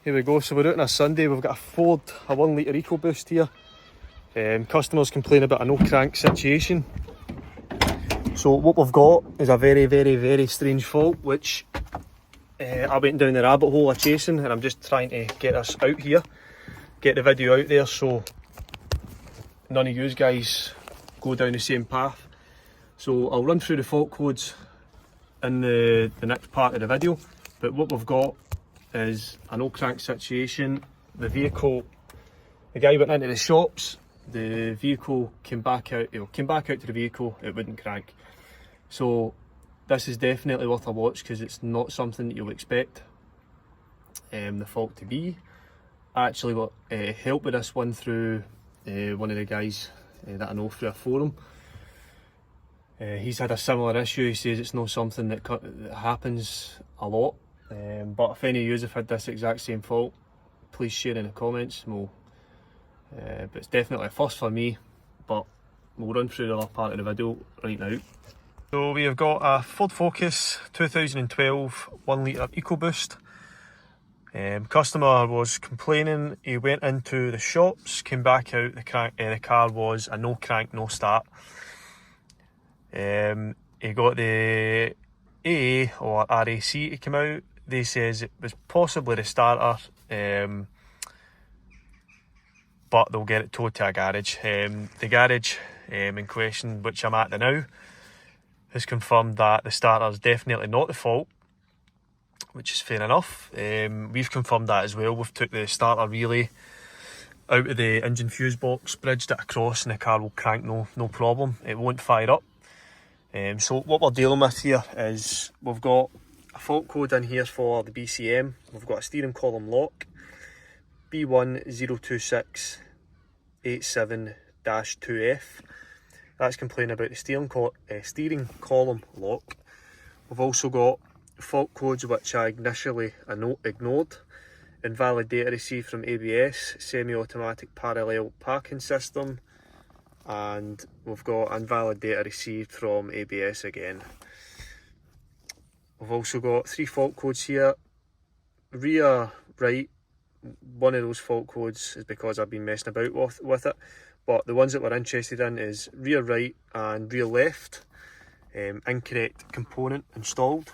Here we go, so we're out on a Sunday. We've got a Ford, a 1 litre EcoBoost here. Customers complain about a no crank situation. So what we've got is a very strange fault, which I went down the rabbit hole of chasing, and I'm just trying to get us out here, get the video out there so none of you guys go down the same path. So I'll run through the fault codes in the next part of the video, but what we've got is a no crank situation. The vehicle, the guy went into the shops, the vehicle came back out to the vehicle, it wouldn't crank. So this is definitely worth a watch because it's not something that you'll expect the fault to be. I actually got help with this one through one of the guys that I know through a forum. He's had a similar issue. He says it's not something that happens a lot, but if any of you have had this exact same fault, please share in the comments. But it's definitely a first for me, but we'll run through the other part of the video right now. So we have got a Ford Focus 2012 1 litre EcoBoost. Customer was complaining. He went into the shops, came back out, the car was a no crank, no start. He got the AA or RAC to come out. They says it was possibly the starter, but they'll get it towed to a garage. The garage in question, which I'm at now, has confirmed that the starter is definitely not the fault, which is fair enough. We've confirmed that as well. We've took the starter relay out of the engine fuse box, bridged it across, and the car will crank no problem. It won't fire up. So what we're dealing with here is we've got a fault code in here for the BCM. We've got a steering column lock, B1026 87-2F. That's complaining about the steering column lock. We've also got fault codes which I initially ignored. Invalid data received from ABS, semi-automatic parallel parking system, and we've got invalid data received from ABS again. We've also got 3 fault codes here. Rear right, one of those fault codes is because I've been messing about with it, but the ones that we're interested in is rear right and rear left. Incorrect component installed.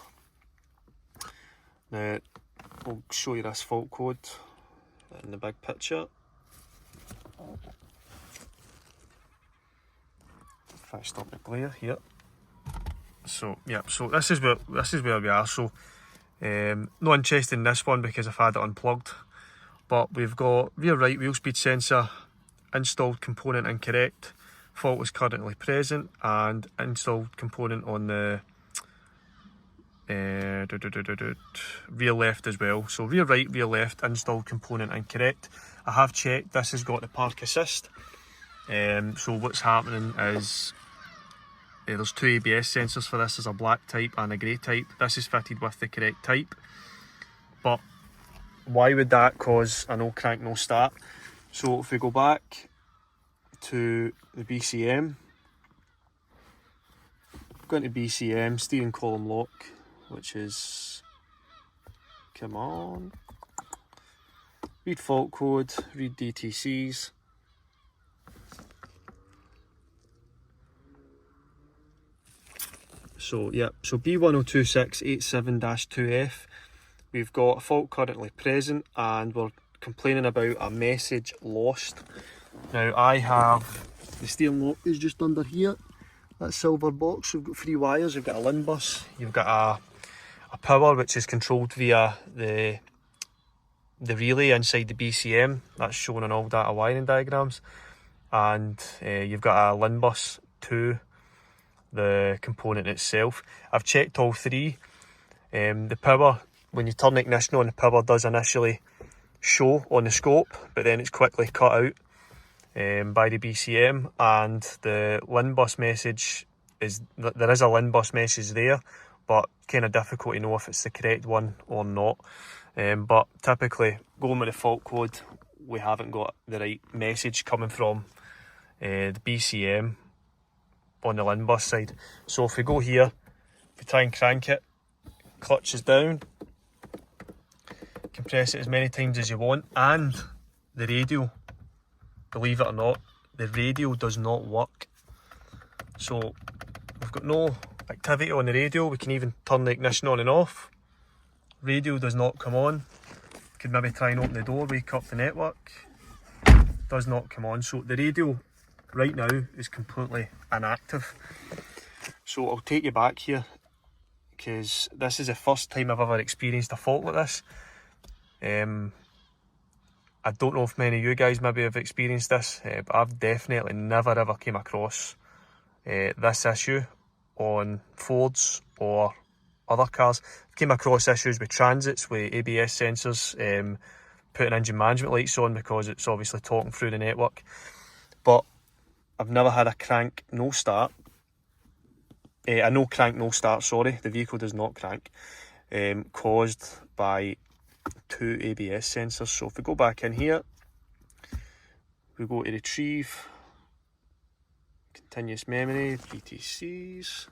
Now I'll show you this fault code in the big picture. If I stop the glare here. So yeah, so this is where we are. So no interest in this one because I've had it unplugged. But we've got rear right wheel speed sensor installed component incorrect. Fault is currently present, and installed component on the rear left as well. So rear right, rear left, installed component incorrect. I have checked, this has got the park assist. So what's happening is there's 2 ABS sensors for this. There's a black type and a grey type. This is fitted with the correct type, but why would that cause a no crank, no start? So if we go back to the BCM, go into BCM, steering column lock, which is, come on, read fault code, read DTCs. So yeah, so B102687-2F, we've got a fault currently present and we're complaining about a message lost. Now I have, the steering lock is just under here, that silver box. We've got 3 wires, we've got a LIN bus, you've got a power which is controlled via the relay inside the BCM, that's shown on all data wiring diagrams, and you've got a LIN bus to the component itself. I've checked all 3. The power, when you turn the ignition on, the power does initially show on the scope, but then it's quickly cut out by the BCM, and the LIN bus message is, there is a LIN bus message there, but kind of difficult to know if it's the correct one or not. But typically, going with the fault code, we haven't got the right message coming from the BCM on the LIN bus side. So if we go here, if we try and crank it, clutch is down, compress it as many times as you want. And the radio, believe it or not, the radio does not work. So we've got no activity on the radio. We can even turn the ignition on and off. Radio does not come on. Could maybe try and open the door, wake up the network. Does not come on. So the radio right now is completely inactive. So I'll take you back here, because this is the first time I've ever experienced a fault like this. I don't know if many of you guys maybe have experienced this, but I've definitely never ever came across this issue on Fords or other cars. I've came across issues with Transits, with ABS sensors, putting engine management lights on because it's obviously talking through the network. But I've never had a crank no start. A no crank no start, sorry, the vehicle does not crank, caused by 2 ABS sensors. So if we go back in here, we go to retrieve continuous memory, BTCs,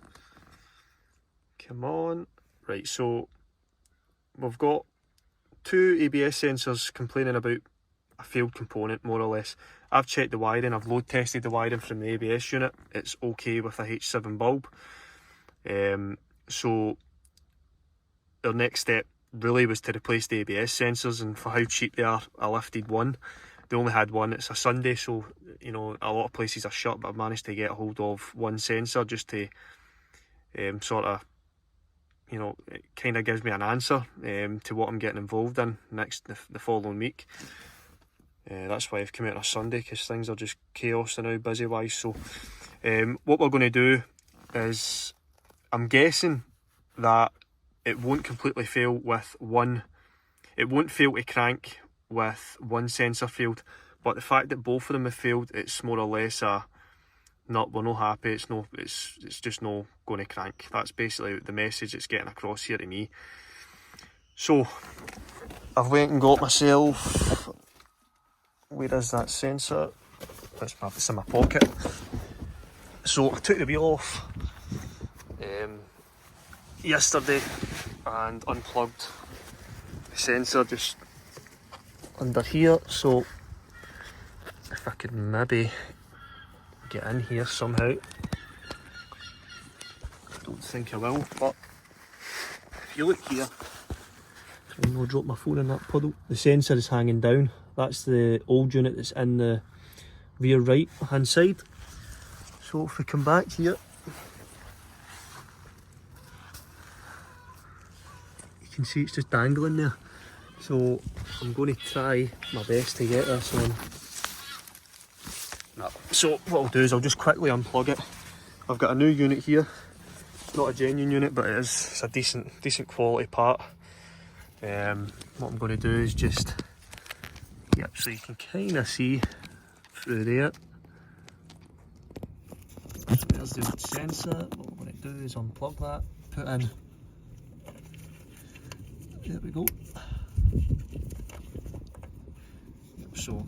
come on, right, so we've got 2 ABS sensors complaining about a failed component, more or less. I've checked the wiring, I've load tested the wiring from the ABS unit, it's okay with a H7 bulb. So our next step really was to replace the ABS sensors, and for how cheap they are, I lifted one. They only had one. It's a Sunday, so you know a lot of places are shut, but I've managed to get a hold of one sensor just to sort of, you know, it kind of gives me an answer to what I'm getting involved in the following week. That's why I've come out on a Sunday, because things are just chaos now, busy wise. So what we're going to do is, I'm guessing that it won't completely fail with one. It won't fail to crank with one sensor failed, but the fact that both of them have failed, it's more or less a not, we're not happy. It's just no going to crank. That's basically the message it's getting across here to me. So I've went and got myself, where is that sensor? It's in my pocket. So I took the wheel off yesterday and unplugged the sensor just under here. So if I could maybe get in here somehow, I don't think I will, but if you look here, I'm going to drop my phone in that puddle. The sensor is hanging down. That's the old unit that's in the rear right hand side. So if we come back here, you can see it's just dangling there. So I'm going to try my best to get this on. So what I'll do is I'll just quickly unplug it. I've got a new unit here. It's not a genuine unit, but it's a decent quality part. What I'm going to do is just, yep, so you can kind of see through there. So there's the old sensor. What I'm going to do is unplug that, put in, there we go. Yep, so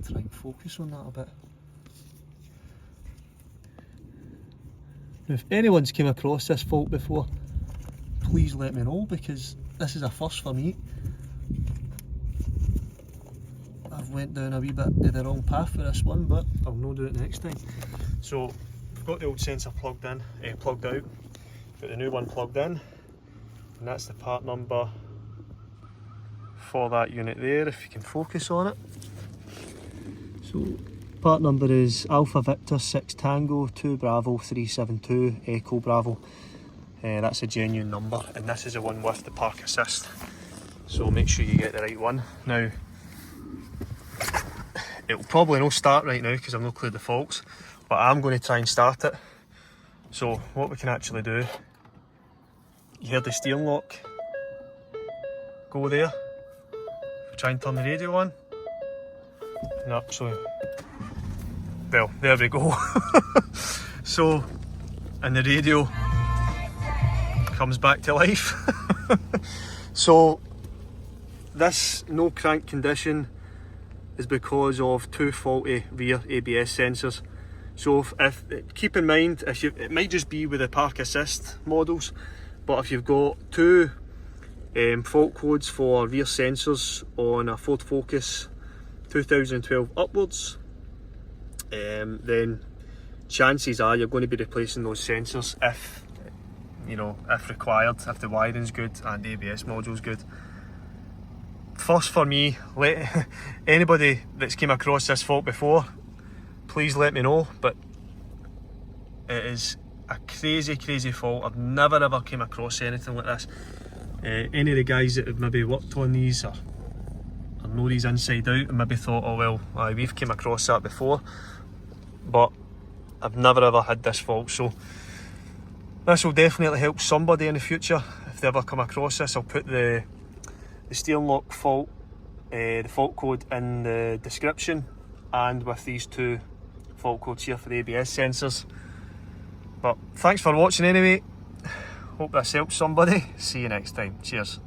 try and focus on that a bit. Now, if anyone's came across this fault before, please let me know, because this is a first for me. I've went down a wee bit of the wrong path for this one, but I'll no do it next time. So I've got the old sensor plugged in, plugged out, got the new one plugged in, and that's the part number for that unit there, if you can focus on it. So part number is Alpha Victor 6 Tango 2 Bravo 372 Echo Bravo. That's a genuine number, and this is the one with the park assist. So make sure you get the right one. Now, it'll probably not start right now because I've not cleared the faults, but I'm going to try and start it. So what we can actually do, you hear the steering lock go there. Try and turn the radio on. No, so, well, there we go. So, and the radio comes back to life. So this no crank condition is because of 2 faulty rear ABS sensors. So if keep in mind, it might just be with the park assist models, but if you've got 2 Fault codes for rear sensors on a Ford Focus 2012 upwards. Then chances are you're going to be replacing those sensors if, you know, if required, if the wiring's good and the ABS module's good. First for me, let anybody that's came across this fault before, please let me know, but it is a crazy fault. I've never ever came across anything like this. Any of the guys that have maybe worked on these or know these inside out and maybe thought, oh well, aye, we've came across that before, but I've never ever had this fault. So this will definitely help somebody in the future if they ever come across this. I'll put the steering lock fault, the fault code in the description, and with these two fault codes here for the ABS sensors. But thanks for watching anyway. Hope this helps somebody. See you next time. Cheers.